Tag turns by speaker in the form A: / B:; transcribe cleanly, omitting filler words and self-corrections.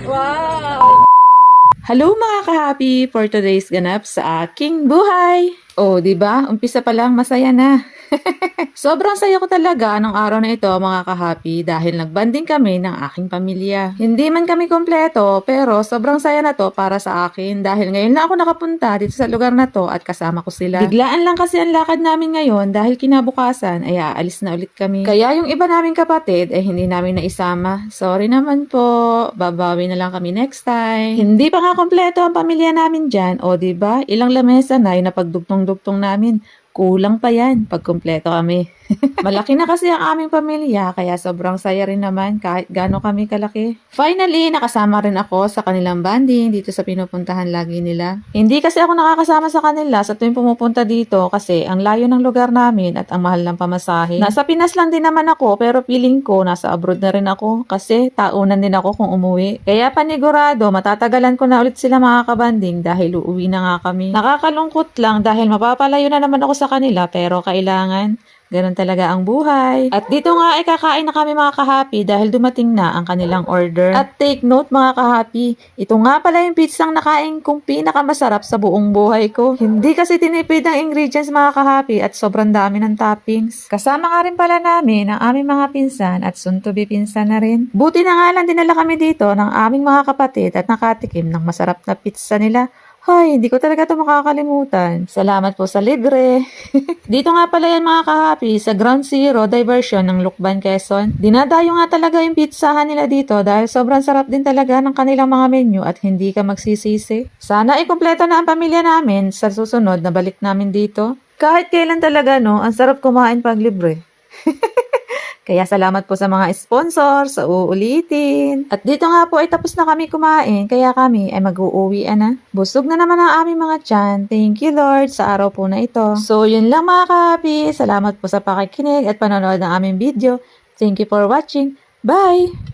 A: Wow! Hello mga ka-happy for today's ganap sa aking buhay. Oh, 'di ba? Umpisa pa lang masaya na. Sobrang saya ko talaga nung araw na ito mga ka-happy dahil nagbanding kami ng aking pamilya. Hindi man kami kompleto pero sobrang saya na to para sa akin dahil ngayon na ako nakapunta dito sa lugar na to at kasama ko sila. Biglaan lang kasi ang lakad namin ngayon dahil kinabukasan ay aalis na ulit kami. Kaya yung iba naming kapatid ay hindi namin naisama. Sorry naman po, babawi na lang kami next time. Hindi pa nga kompleto ang pamilya namin dyan o 'di ba? Ilang lamesa na yung napagdugtong-dugtong namin. Kulang pa yan pag kumpleto kami. Malaki na kasi ang aming pamilya kaya sobrang saya rin naman kahit gaano kami kalaki. Finally, nakasama rin ako sa kanilang banding dito sa pinupuntahan lagi nila. Hindi kasi ako nakakasama sa kanila sa tuwing pumupunta dito kasi ang layo ng lugar namin at ang mahal ng pamasahe. Nasa Pinas lang din naman ako pero feeling ko nasa abroad na rin ako kasi taunan din ako kung umuwi. Kaya panigurado matatagalan ko na ulit sila mga kabanding dahil uuwi na nga kami. Nakakalungkot lang dahil mapapalayo na naman ako sa kanila pero kailangan. Ganon talaga ang buhay. At dito nga ay kakain na kami mga ka-happy dahil dumating na ang kanilang order. At take note mga ka-happy, ito nga pala yung pizzang nakain kong pinakamasarap sa buong buhay ko. Hindi kasi tinipid ang ingredients mga ka-happy at sobrang dami ng toppings. Kasama nga rin pala namin ang aming mga pinsan at soon to be pinsan na rin. Buti na nga lang dinala kami dito ng aming mga kapatid at nakatikim ng masarap na pizza nila. Hay, hindi ko talaga ito makakalimutan. Salamat po sa libre. Dito nga pala yan mga ka-happy sa Ground Zero Diversion ng Lukban, Quezon. Dinadayo nga talaga yung pizzahan nila dito dahil sobrang sarap din talaga ng kanilang mga menu at hindi ka magsisisi. Sana ikumpleto na ang pamilya namin sa susunod na balik namin dito. Kahit kailan talaga no, ang sarap kumain pag libre. Kaya salamat po sa mga sponsor, sa uulitin. At dito nga po ay tapos na kami kumain, kaya kami ay mag-uuwian na. Busog na naman ang aming mga tiyan. Thank you Lord sa araw po na ito. So yun lang mga ka-happy. Salamat po sa pakikinig at panonood ng aming video. Thank you for watching. Bye!